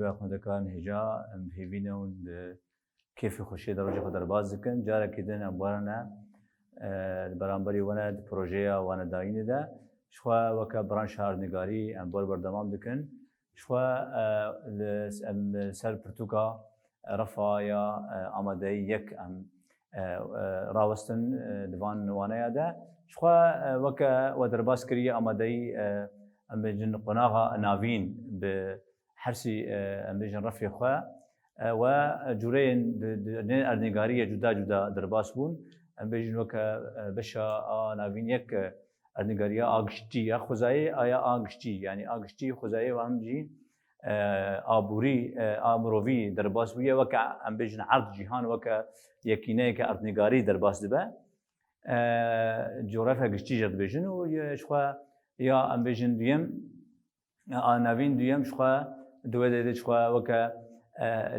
جبه خودکان هجا هیوینون کیف خوشی دروجه خود درباز کن جاره کدن ابوارنا برانبری ونه پروژه ونه داینه ده شخوا وک برانش هارنگاری ابوار بردمام دکن شخوا سر پرتوکا رفع یا آماده یک راوستن دوان وانه ده شخوا وک و درباز کری آماده بجن قناغة نافين بحرسي بجن رفي خوا وجورين أرنجارية جدا درباس بون بجن وك بشا نافين يك أرنجارية آغشتي خزاي آيا آغشتي يعني آغشتي خزاي وامجي آبوري آمروفي درباس بيه وك بجن عرض جهان وك يكينه كأرنجاري درباس دبا جورفها آغشتي جد بجن ويشخوا یا ام بیشن دیم نوین دیم شخوا دوده شخوا وک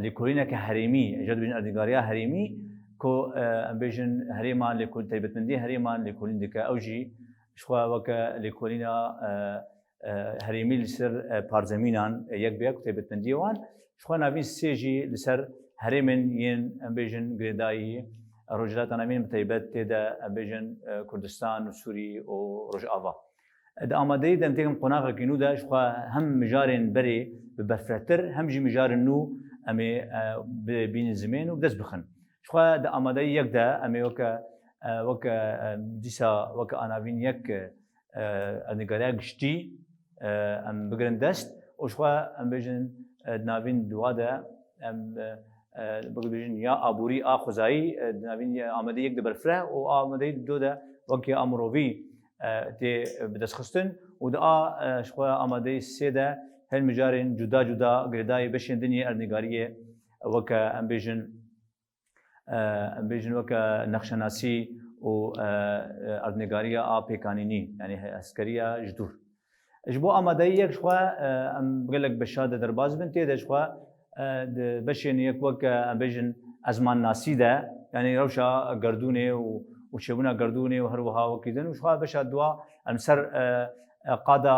لیکولینه که حریمی جد بیشن اردگاریا حریمی کو ام بیشن حریمان لیکول تیبت مندی حریمان لیکولین دکه اوجی شخوا وک لیکولینا حریمی لسر پارزمینان یک بیاک تیبت مندی وان شخوا نوین سیجی لسر حریمن ین ام بیشن گردایی روجلات نوین تیبت تدا ام بیشن کردستان و سوری و روج آوا آماده دم تيجم قناغ كينو ده شخوا هم مجارين بري ببرفتر هم جي مجارين نو أمي بين الزمان وبدس بخن شخوا ده آماده يك ده أمي وك ديسا وك أنا بين يك النجارة قشتي أم بقرن دست وشخوا أم بيجن نابين دواده أم بقولين يا أبوري خزاي نابين آماده يك ده برفره وآماده دو ده وك أمروفي تي بدس خستن ودا شخوا آماده سيدا هالمجارين جدا قرداي بشين دنيا أرنجارية وك أم بيجن وك نقشناسي و أرنجارية بيكانيني يعني عسكرية جدور جبو آماده يك شخوا أم بقولك بشادة درباز بنتي ده شخوا بشين يك وك أم بيجن أزمان ناسي ده يعني روشا قردونه وشبنا قردوني وهروها وكذا وشخوا بشا دوا أمسر قادة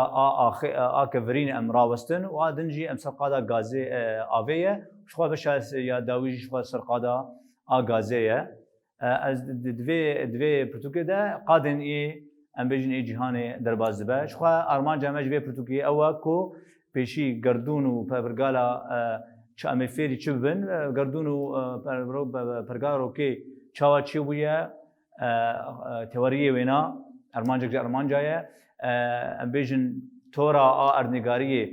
كفرين أم راوستن وادنجي أمسر قادة غازي آفية وشخوا بشا يا داويج شخوا سر قادة غازية دوی پرتوکی ده قادن أم بيجن جهاني درباز دبا شخوا أرمان جامج دوی پرتوکی أوا كو بيشي قردون و برقالا شامي فيري تشبن قردون و برقالو كي شاوا تشوبيا توريه وينا أرمانجاية أم بيجن تورا أرنجارية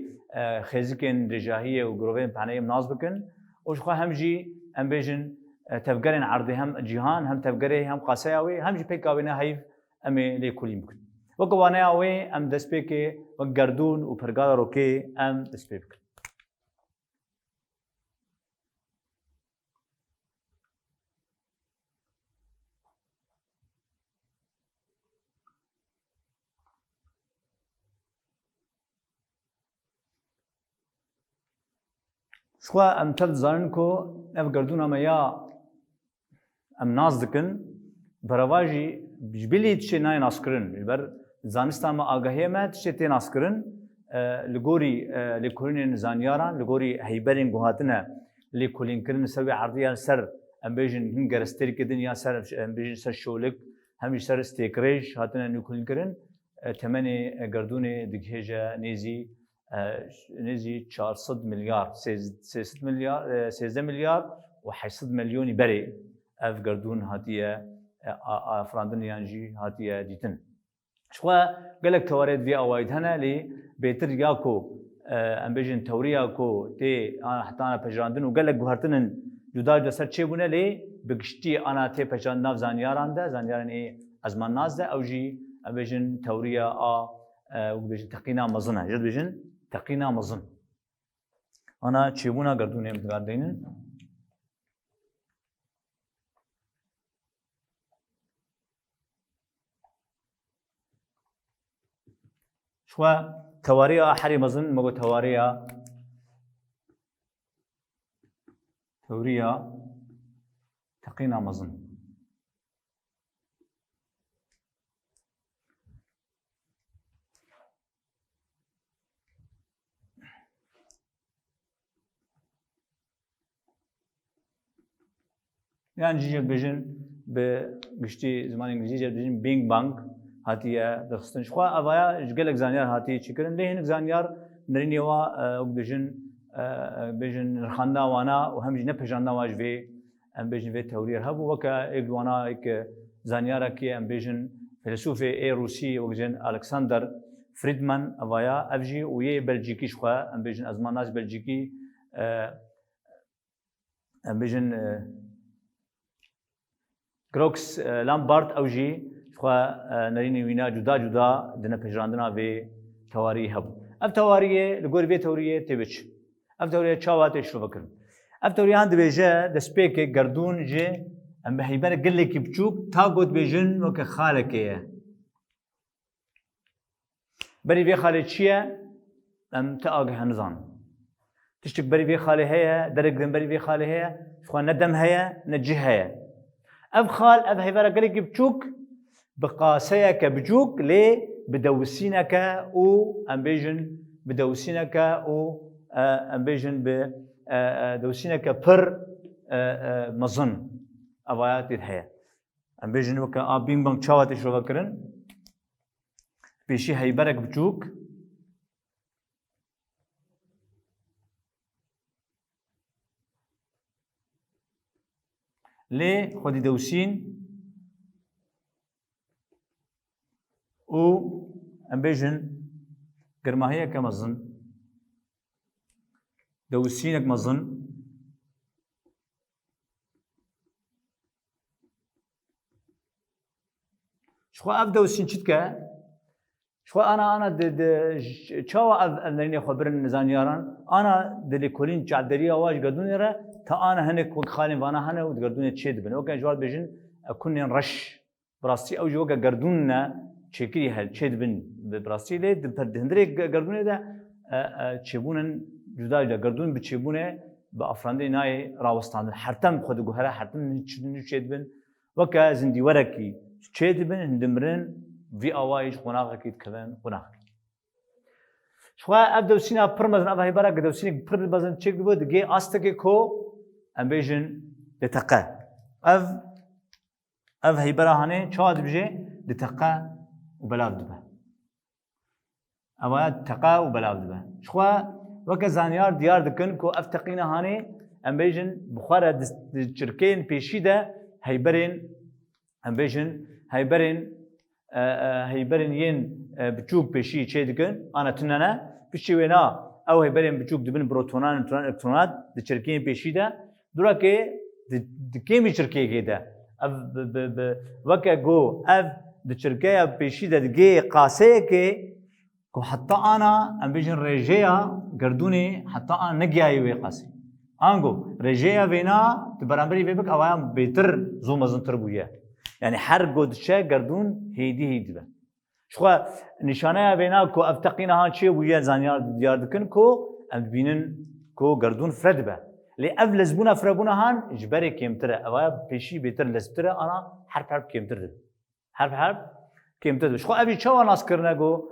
خزكين رجاهية وجروفين بعناية مناز بكن وشخوا همجي أم بيجن تفجرين عرضي هم جهان هم تفجري هم قاسياوي همجي بيكاوينا هيف أمي ليكولين بكن وقواناوي أم دسبيكي وقردون وبرقال روكي أم دسبيك شخوا أم ترد زارنكو أفقردونا ما يا أم نازدكن برواجي بجبلي تشي ناي ناسكرن البر زانستان ما آگاهية ما تشي تي ناسكرن لغوري لكولين زانياران لغوري هيبرين قوهاتنا لكولين كرن سوي عرضية سر أم بيجن هنگر استيرك دنيا سر أم بيجن سر شولك هم سر استيكريج هاتنا لكولين كرن تمني قردوني دقهجة نزي 400 مليار 13 مليار و800 مليون بري اف قردون هاتيه افراندن يانجي هاتيه ديتن شخوا قالك توارد في اوايد هنا لي بيتر ياكو ام بيجن تورياكو تي انا حتى انا بجراندن وقالك بهرتن جدا جسر تشيبونه لي بقشتي انا تي بجان ناف زانياران ده زانيارن ازمان ناز ده اوجي ام بيجن توريا وبيجن تقينا مزنه جد بيجن تقينا مظن أنا تشيبونا قردوني متقاردين شوا تواريا حري مظن مغو تواريا توريا تقينا مظن يعني جي بيجن بقشتي زمان إنجليزي بيجن بينج بانك هاتية دخستن شخوا أبايا جلك زانيار هاتي شكرن ليه هنك زانيار نريني وا بيجن بيجن رخاندا وانا وهم جنب بيجانا واج في أم بيجن في تورير هبو وكا إجوانا إك زانيارا كي أم بيجن فيلسوف إيه روسي وجن ألكسندر فريدمان أبايا أفجي ويه بلجيكي شخوا أم بيجن أزمان ناس بلجيكي أم بيجن كروكس لامبارد أوجي شخوا نريني وينا جدا جدا دنا بيجاندنا في تواري هبو أف تواريه لقول في توريه تبش أف توريه شوات إيش فكرن أف توريه عند بيجا دسبيك قردون جي أم بحيبان قل لك بتشوك تاقود بيجن وكخالكيه بري في خالد شيا أم تأجه نظام تشتك بري في خاله هي درك دم بري في خاله هي شخوا ندم هي نجه هي أف خال أف حيبان قل لك بتشوك بقاسية كبجوك ليه بدوسينك أو أمبيجن بدوسينك أو أمبيجن بدوسينك بر مظن أبايات الحياة أمبيجن وكا بين بانك شوات إيش فكرن بيشي هيبرك بجوك ليه خدي دوسين و أمبيجن قرماهية كمظن دوسينك مظن شخو أف دوسين شتكا شخو أنا شوا أنني خبرن نزانياران أنا دلي كولين جعدريا واج قدوني را تا أنا هنك وخالين وانا هنا وتقدوني تشيد بن وكان جوار بيجن أكون رش براستي أو جوجا قردوننا شكلي هل شيء بن براسي ليه هندري قردونه ده تشيبونن جدا جدا قردون بتشيبونه بأفراندي ناي راوستان حرتم خد جوهرة حرتم شيء بن وكا زندي ورقي شيء بن هندمرن في أوايج قناعة كيد كمان قناعة شو أبدأ سينا برمزن أبغى هيبرا قدو سينا برمزن شيء بود جي أستكي كو أمبيجن لتقى أف هيبرا هني شو أدبجي لتقى وبلاغ دبه أما تقى وبلاغ دبه شخوا وك زانيار ديار دكن كو أفتقينا هاني أم بيجن بخارة الشركين بيشيدة هيبرين أم بيجن هيبرين ين بتشوك بيشي شيء دكن أنا تنانا بيشي وينا أو هيبرين بتشوك دبن بروتونان نيوترون إلكترونات الشركين بيشيدة دراكي دكيم الشركة كده أف وك جو أف دشركيا بيشيدة دقي قاسية كو حتى أنا أم بيجن رجيا قردوني حتى أنا نجياي ويقاسي أنجو رجيا فينا تبرامبري فيبك أوام بيتر زوم أزن تربويا يعني حرق قد شيء قردون هيدي بقى شخوا نشانة فينا كو أفتقينا هان شيء ويا زانيار ديار دكن كو أم بينن كو قردون فرد بقى لأف لزبونا فربونا هان إجباري كيمترة أوام بيشي بيتر لزبترة أنا حرب كيمترة حرب كيمتر شو أبي شو ناس كرنا جو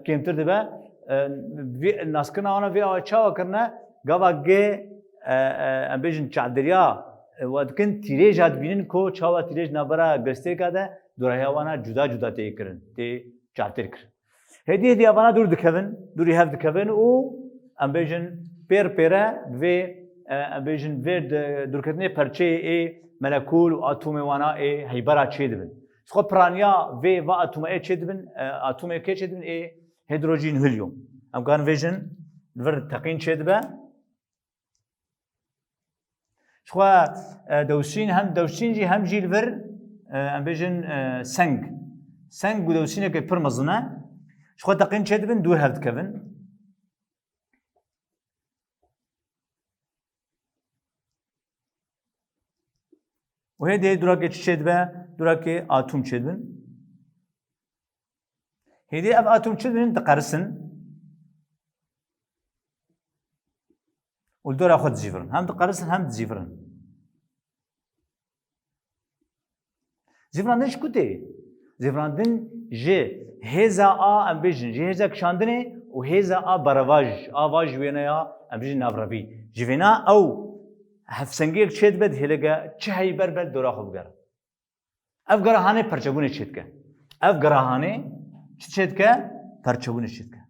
كيمتر دبا ناس كرنا أنا في شو كرنا قبل جه أمبيجن شعدريا وقت كنت تيريج هاد بينن كو شو تيريج نبرة قصتي كذا دورها وانا جدا تيكرن تي شعتركر هدي أبانا دور دكفن دوري هاد دكفن و أمبيجن بيرا في أمبيجن في دور كتني برشة إيه ملكول وأتوم وانا إيه هيبرا تشيدبن سخو برانيا في وأتوم إيه تشيدبن أتوم إيه تشيدبن إيه هيدروجين هيليوم أم كان فيجن الفرد تقين تشيدبه سخو دوسين هم دوسين جي هم جي الفر أم فيجن سنگ ودوسينه كي برمزنا سخو تقين تشيدبن دور هفت كفن وهذه دراكي تشيدبه دراكي اتوم تشيدبن هذه اف اتوم تشيدبن تقرسن والدور اخذ زيفرن هم تقرسن هم تزيفرن زيفران دنش كوتي زيفران دن جي هيزا ام بيجن جي هيزا كشاندني وهيزا برافاج افاج وينايا ام بيجن نافرافي جيفينا او هفسنگیک چید بد هلگا چه هی بر دورا خوب گر اف گراهانه پرچگونه چید که اف گراهانه چید که پرچگونه چید که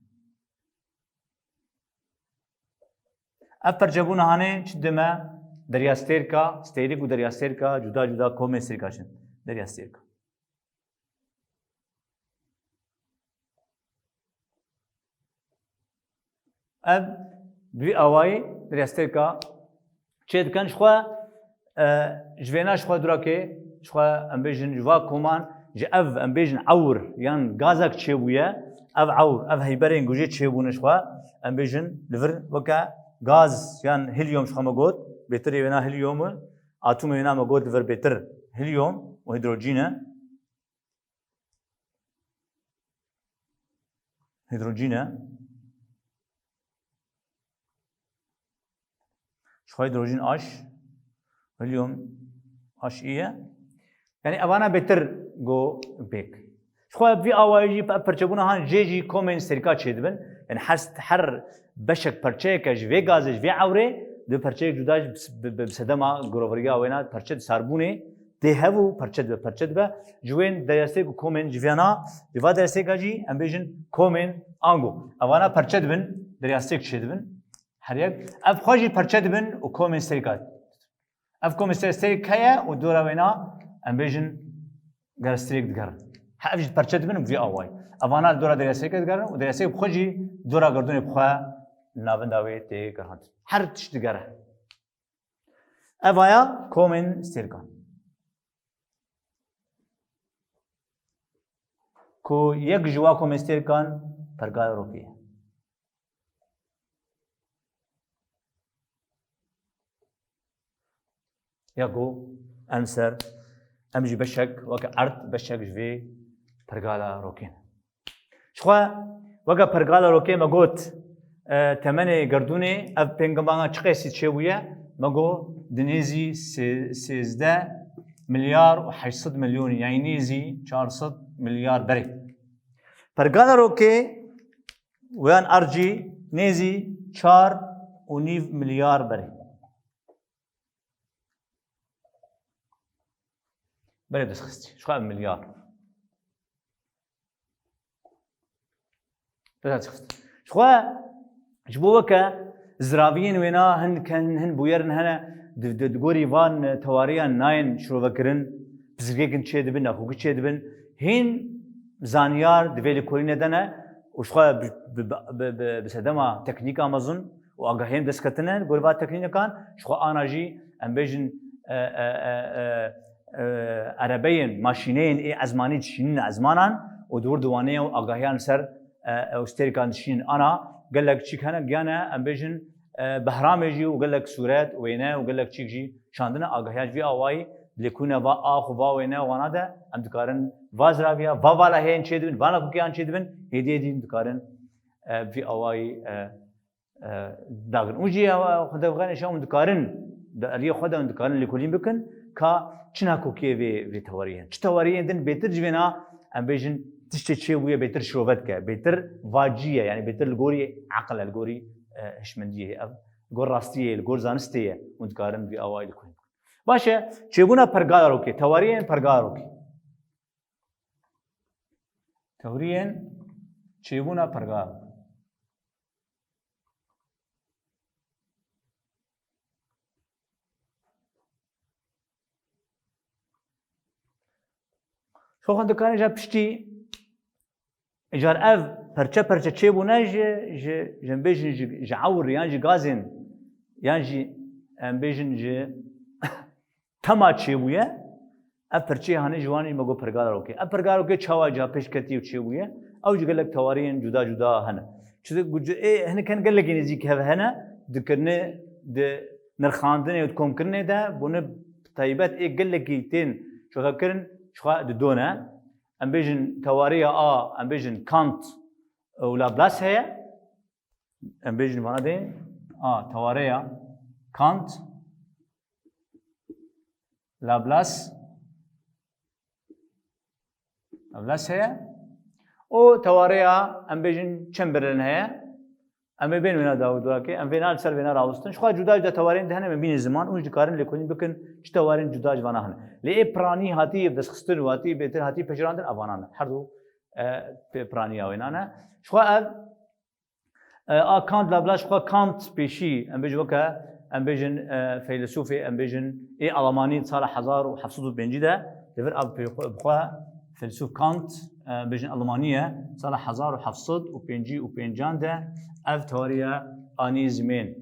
اف پرچگونه هانه چید ما دریاستر کا استیری کو دریاستر کا جدا جدا کومه سرکاشن دریاستر کا اب بی آوای دریاستر کا چید کن شخوا جوینا شخوا دراکه شخوا ام بیجن جوا کومان ج اف ام بیجن عور یان گازک چیبویه اف عور اف هیبرین گوجه چیبونه شخوا ام بیجن لور وکا گاز یان هلیوم شخوا مگود بهتر یونا هلیوم اتم یونا مگود لور بهتر هلیوم و هیدروجینه شخوا هیدروجین اش هلیوم اش ایه يعني أوانا بتر جو بيك شخوا في أواجي برشبونا هان جيجي كومين سرقات شدبن يعني حر بشك برشيك في غازج في عوري دو برشيك جداج بسدما غروفريا وينا برشد ساربوني تهوو برشد با جوين دايستيك كومين جفيانا دفا دايستيك جي امبيجن كومين انغو أوانا برشد بن دايستيك شدبن حريق أف خوجي برشد بن وكومين سرقات أف كومين سرقات كيا ودورا وينا امبيجن غارستريك دغر حاجه برچت بن في اواي افانا دورا دريسيك دغر ودريسيك بخجي دورا غردوني بخا نابنداوي تي غرات هر تش دغر افايا كومن ستيركان كو يك جوا كومن ستيركان برغال روبي ياكو انسر امجي بشك وكا ارت بشك جوي برغالا روكين شخوا وكا برغالا روكي ماغوت تمني غردوني اف بينغمانا تشقيسي تشويه ماغو دنيزي 13 مليار و800 مليون يعني نيزي 400 مليار بري برغالا روكي ويان ارجي نيزي 4.9 مليار بري بلد خستي شو مليار بلد خستي شو جبوكا زرافين وينا هن بويرن هنا دغوري فان تواريان ناين شو فكرن بزرگين تشيد بن اخو تشيد بن هين زانيار دفيلي كورينا دنا وشو بسدما تكنيك امازون واغاهين دسكتنا غوربا تكنيك كان شو انرجي امبيجن عربيين ماشينين اي ازماني تشين ازمانان ودور دوانيه واغاهيان سر اوستيركان تشين انا قال لك تشيك هنا جانا امبيجن بهرامجي وقال لك سورات وينا وقال لك تشيجي شاندنا اغاهيان في اواي لكونا با اخو با وينا وانا ده ام دكارن وازرافيا فوالا هين تشيدن وانا كوكيان تشيدن هدي دي دكارن في اواي داغن وجي خدو غاني شاوم دكارن دالي خدو دكارن لكولين بكن كا چنا کوکی وی تواريين چ تواريين دن بهتر جوینا ام بیجن تشتي ويا بهتر شوفت که بهتر واجيه يعني بهتر الغوري عقل الغوري هشمنديه غور راستيه الغور زانستيه متقارن في اوائل كون باشه چبونا پرگاروكي تواريين پرگاروكي تواريين چبونا پرگار شو خد كان جا بشتي اجار اف برچه چه بونه جنبيجن جعور يعني غازين يعني ام بيجن ج تما چه بويه اف برچه هاني جواني مگو پرگار اوكي اف پرگار اوكي چوا جا پیش کتی چه بويه او جو قال لك توارين جدا جدا هنا شو ايه هنا كان قال لك نزي كه هنا ذكرنا د نرخاندنه وتكون كرنه ده بونه طيبات ايه قال لك يتين شو فكرن شو دونه ام بيجن تواريه ام بيجن كانت ولا بلاس هي ام بيجن فانادين تواريه كانت لا بلاس هي او تواريه ام بيجن تشمبرلين هي أما بين ونا داود واقع أم فينا السر فينا راوستن شو جدا جدا توارين دهنا من بين الزمان وش دكارن لكوني بكن شو توارين جدا جوانا هن ليه براني هاتي بدس خستن واتي بيتر هاتي بجراندن أبانان حردو براني أوينانا شو كانت لابلاش شو كانت بيشي أم بيجوكا أم بيجن فيلسوفي أم بيجن ألماني صار 1750 لفر أب بخوا فيلسوف كانت بيجن ألمانية صار 1750 ده اف توريا آنی زمین.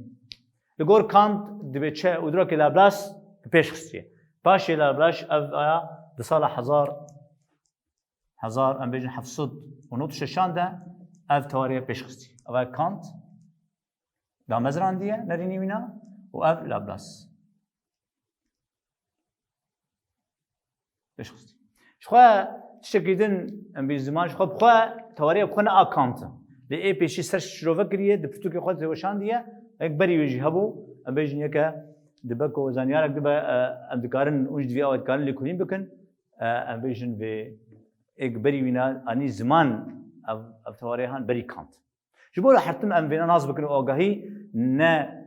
لگور کانت دبیچه ودرک لابلاس پیش خستیه. باشه لابلاس اف آیا دسال 1000 ام بیشتر 700 و نوت ششانده اف توريا پیش خستی. اول کانت دامزراندیه نرینی مینا و اف لابلاس پیش خستی. شخوا شکیدن ام بیش زمان شخوا بخوا توريا بخونه آکانته. لأي بيشي سرش شروفا كريه دبتو كي خود زوشان ديه اكبري ويجي هبو ام بيجن يكا دبكو زانيارك دبا ام دكارن وجد في اوقات كان لكونين بكن ام بيجن في اكبري وينا اني زمان اف تواريهان بري كانت جبولا حتم ام فينا ناس بكن اوغاهي نا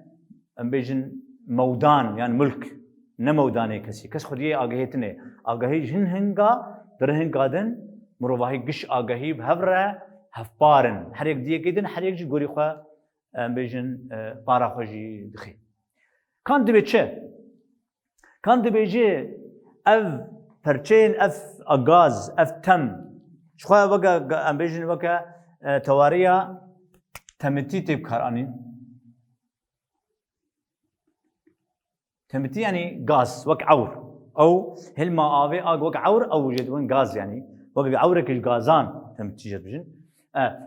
ام بيجن مودان يعني ملك نا موداني كس خديه اغاهيتني اغاهي جن هنگا درهن قادن مروواهي قش اغاهي بهبره هفبارن هر یک دیگه کدین هر یک جی گوری خوا بیشن پارا خوشی دخی. کان دبی چه؟ کان دبی جه اف پرچین اف اغاز اف تم شخوا وقا بیشن وقا تواریا تمتی تیب کارانین. تمتی یعنی غاز وقا عور او هلما آوی وقا عور او جدون غاز يعني وقا عورك غازان تمتی جد بیشن.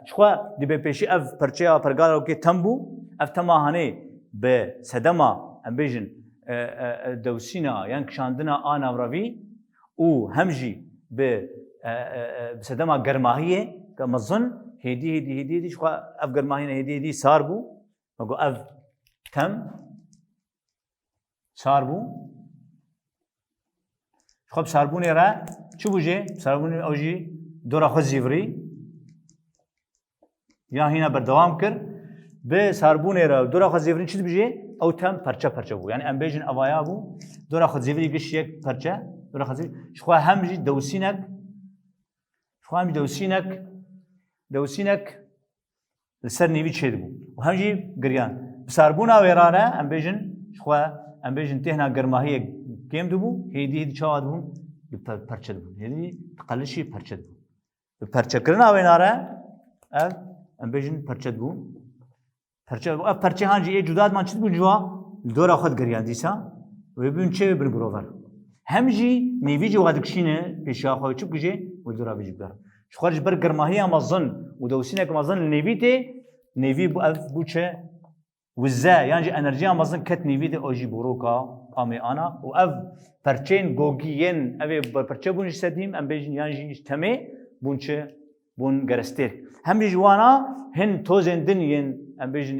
شخوا دبی پیشی اف پرچیا پرگار اوکی تنبو اف تماهنه به صدما ام بیشن دوسینا یعنی کشاندنا آن اوروی او همجی به صدما گرماهیه که مزن هدی شخوا اف گرماهینه هدی سار بو مگو اف تم سار بو شخوا ساربونی را چو بوجه ساربونی اوجی دورا خود زیوری یا هینا بردوام کر به ساربونه را دورا خود زیورین چیز بجه او تم پرچه بو یعنی ام بیشن اوایا بو دورا خود زیوری گش یک پرچه دورا خود زیوری شخوا همجی دوسینک لسر نیوی چید بو و همجی گریان بساربونه ویرانه ام بیشن شخوا ام بیشن تهنا گرماهی کم دو بو هیدی چاواد بو پرچه بو هیدی تقلشی پرچه بو پرچه کرنا ویناره ام بیشن پرچه بو پرچه هنجی جداد من چیز بود جوا دورا خود گریان دیسا و ببین چه بر بروور همجی نیوی جو قدکشینه پیشا خواهی چوب گجه و دورا بیج بر شخارج بر گرماهی امازن و دوسینه که امازن نیوی ته نیوی بو چه وزه یعنی انرژی امازن کت نیوی ته آجی بروکا آمی آنا و اف پرچین گوگیین اوی پرچه بونش سدیم ام بیشن یعنی تمه بون چه بون گرستر همجی جوانا هن توزندن ام بیشن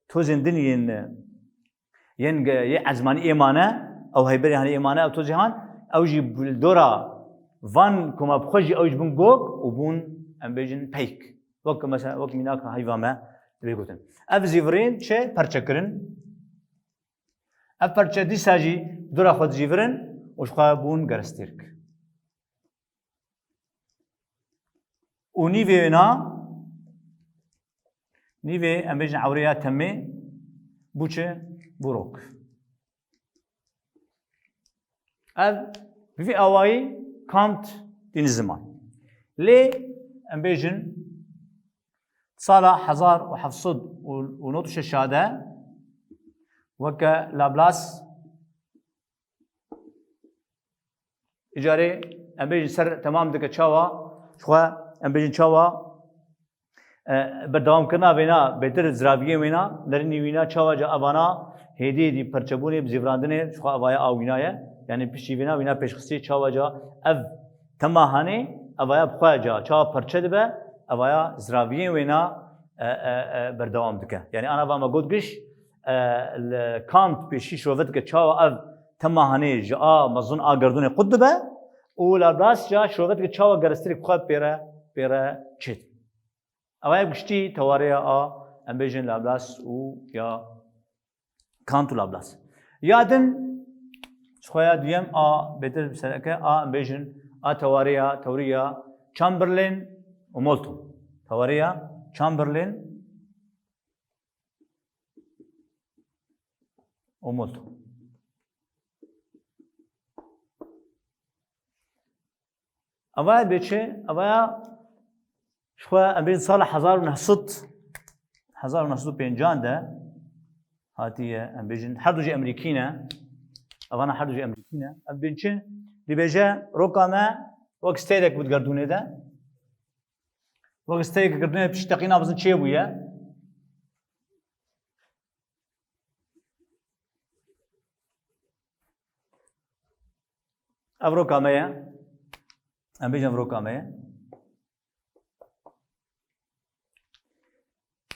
توزندن ین عزمانی ایمانه او هیبری هنی ایمانه او توزیهان او جی دورا وان کما بخوجی اوج بون گوگ و بون ام بیشن پیک وقت مثلا وقت میناک هایوامه بیگوتن اف زیورین چه پرچه کرن اف پرچه دیساجی دورا خود زیورن وشخوا بون گرسترک و نیوی ام بیشن عوریا تمه بوچه بروک في أواي كانت دين الزمان ليه ام بیشن صالة 1700 ونوتش الشهادة وكا لابلاس إجاري ام بیشن سر تمام دكا تشاوا شخوا ام بیشن تشاوا بردوام کرنا وینا بهتر زراویه وینا درنی وینا چاوا جا اوانا هدی پرچبونه بزیوراندنه شخوا اوایا آوینایه یعنی پیشی وینا پیشخستی چاوا جا اف تماهانه اوایا بخوا جا چاوا پرچه دبه اوایا زراویه وینا بردوام دکه یعنی انا واما گودگش کانت پیشی شوفت که چاوا اف تماهانه جا مزون آگردونه قد دبه و لابلاس جا شوفت که چاوا گرستری بخوا پیره چید اوای گشتی تواریا ام بيجن لابلاس و يا كانت لابلاس يادن شخويا ديم بيتر بسرعة ام بيجن توريا تشامبرلين ومولتون توريا تشامبرلين ومولتون أبايا بيتشي أبايا شخويا ام بيجن صالح 1950 ده هاتي ام بيجن حردوجي امريكينا أنا حردوجي امريكينا ام بيجن دي بيجا رقما وقستيرك بتقردونه ده وقستيرك قردونه بتشتقينا بزن شيء ويا افروكا ميا ام بيجن افروكا ميا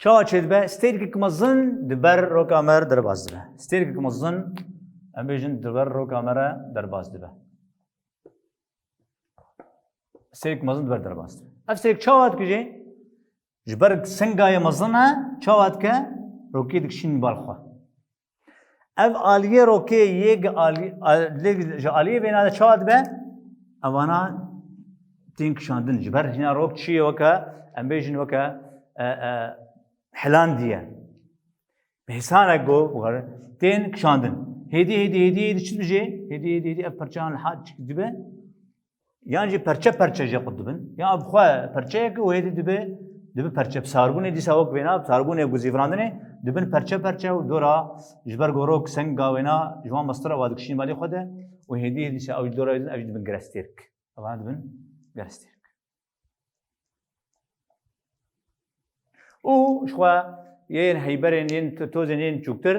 شو أشيد به ستيرك كمزن دبر رو كامر درباز ده ستيرك كمزن أمبيجن دبر رو كامر درباز ده ستيرك كمزن دبر درباز ده أفستيرك شوات كجي جبرك سنجاي مزنها شوات ك روكي دكشين بالخوا أف آلية روكي يج آلية بين هذا شوات به أوانا تينك شاندن جبر هنا روك شيء وكا أمبيجن وكا حلاندية بحسانك جو وغير تين كشاندن هدي شو بيجي هدي أبرشان الحاد دبه يعني جي برشة جي قدبن يعني أبخوا برشة وهدي دبه برشة بساربون دي سواق بينا بساربون يجوزيفراندنه دبن برشة ودورا جبر جوروك سنجا وينا جوان مسترا وادكشين مالي خده وهدي سأوي دورا أجد دبن جرستيرك طبعا دبن جرستيرك او شخوا ين هيبرين ين توزن ين شوكتر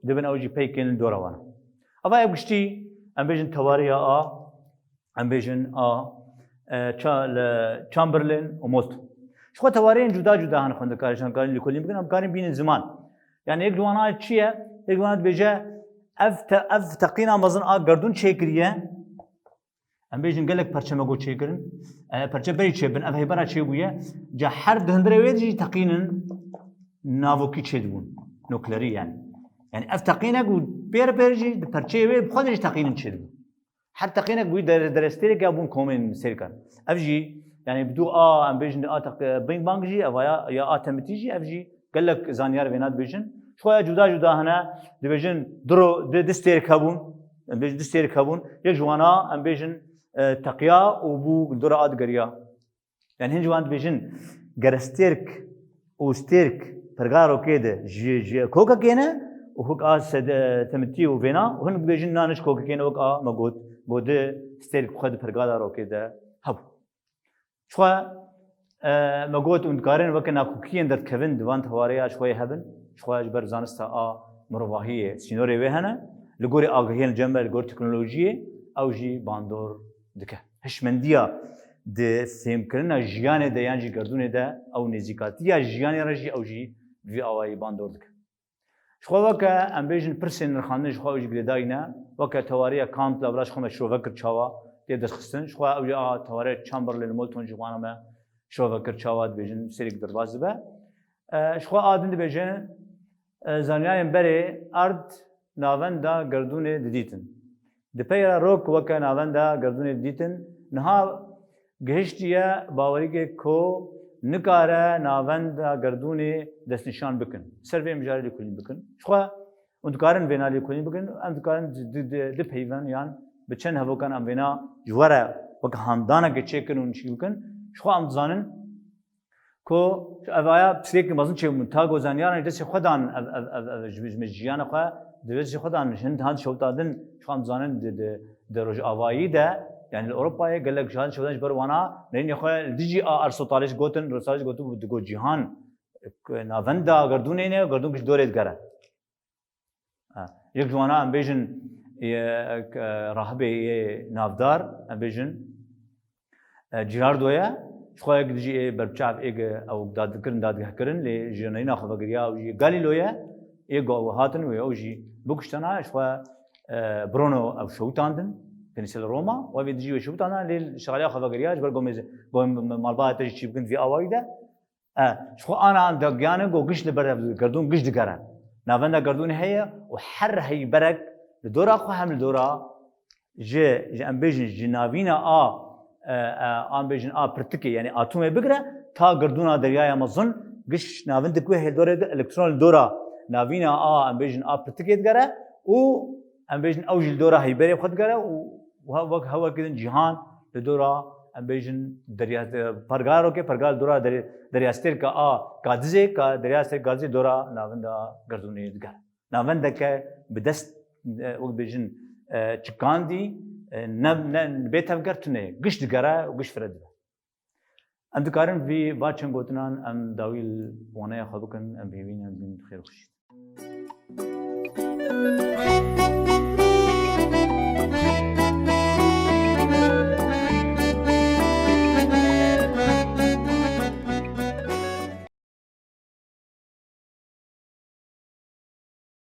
دبن اوجي بيكن دوراوانا ابا يبشتي ام بيجن تواريا ام بيجن تشامبرلين ومولت شخوا توارين جدا هن خوند كارشان كارين لكل يمكن ام كارين بين الزمان يعني يك جوانا تشيا يك جوانا بيجا اف تقينا مزن قردون شيكريه ام بيجن قال لك برشا ماغو تشيكرن برشا بري تشيبن اف هيبرا تشيبويا جا حرد هندريويجي تقينن نافوكي تشيدبون نوكليري يعني اف تقينك بيرجي برشا بخدش تقينن تشيدبون حتى تقينك بي درستيرك ابون كومين سيركان افجي يعني بدو ام بيجن بينج بانجي افيا يا اتمتيجي افجي قال لك زانيار بينات بيجن شويه جدا هنا ديفيجن درو دستيرك هبون ام بيجن دستيرك هبون يجوانا ام بيجن تقيا وبو دورا ادغريا يعني هنجوان بيجن جرستيرك وستيرك فرغارو كده جي كوكا كينا وهوك تمتي وفينا وهن بيجن نانش كوكا كينا وك ماغوت بود ستيرك خد فرغارو كده هب شوا ماغوت وندكارن وكنا كوكين درت كفن دوان تواريا شويه هبن شوا جبر زانستا مرواهيه سينوري وهنا لغوري اغهين جنب لغور تكنولوجيه او جي باندور دكه هشمنديا د سیم کرنا جیان د یانجی گردونه ده او نزیکاتیا جیان رجی او جی وی اوای باندور دکه شخوا وکا امبیجن پرسن خانه شخوا او جی گلداینا وکا تواریا کانت لابراش خمه شو فکر چاوا دی دخستن شخوا او جی تواریا چامبرلین مولتون جوانه ما شو فکر چاوا بیجن سریک درواز به شخوا آدن دی بیجن زانیان بری ارد ناوندا گردونه دیتن دپیرا روک وکا ناوندا گردونه دیتن نها گهشتیه باوری که کو نکاره ناوند گردونه دست نشان بکن سروی مجاری کلی بکن شخوا اندکارن وینالی کلی بکن اندکارن د پیوان یان بچن هوکان ام وینا جواره وک هاندانا که چکن اون چی بکن شخوا ام زانن کو اوایا پسیک مازن چه منتاگو زانیارن دست خودان مجیان خوا دست خودان هند هند شوتادن شخوا ام زانن د روج آوایی ده يعني الأوروبا قال لك جهان شودانش بروانا لين يخوي ديجي أرسطالش قوتن رسالش قوتو بدو جهان نافندا قردونين قردون كش دوريت قرا يك جوانا أم بيجن راهبي نافدار أم بيجن جيراردويا شخوي ديجي بربشاف أو داد كرن لجنينا خفقريا أو جي غاليلويا يقو هاتن ويوجي بوكشتنا شخوي برونو أو شوتاندن كنيسة روما وفي دجي وشوت أنا للشغالية خفقرياج برجو مالبات تجي تجيب في أوايدة شخو أنا عند جانب وقش لبرد قردون قش دقرة نافندا قردون هي وحر هي برك لدورا خو هم لدورا ج أم بيجن جنابينا أم بيجن برتكي يعني آتومي بقرة تا قردونا دريايا مظن قش نافندا كوي هي دورا إلكترون لدورا نافينا أم بيجن برتكي دقرة و أم بيجن أوج لدورا هي بري خد قرة وهو كذا جهان لدورا أم بيجن دريا فرقارو كي فرقار دورا درياستير كادزي درياستير كادزي دورا نافندا قردوني دقرة نافندا ك بدست وبيجن تشكاندي نب بيتها قرتني قش دقرة وقش فرد أم دكارن في باتشن قوتنان أم داويل وانا خبكن أم بيوين أم بين خير وخشيت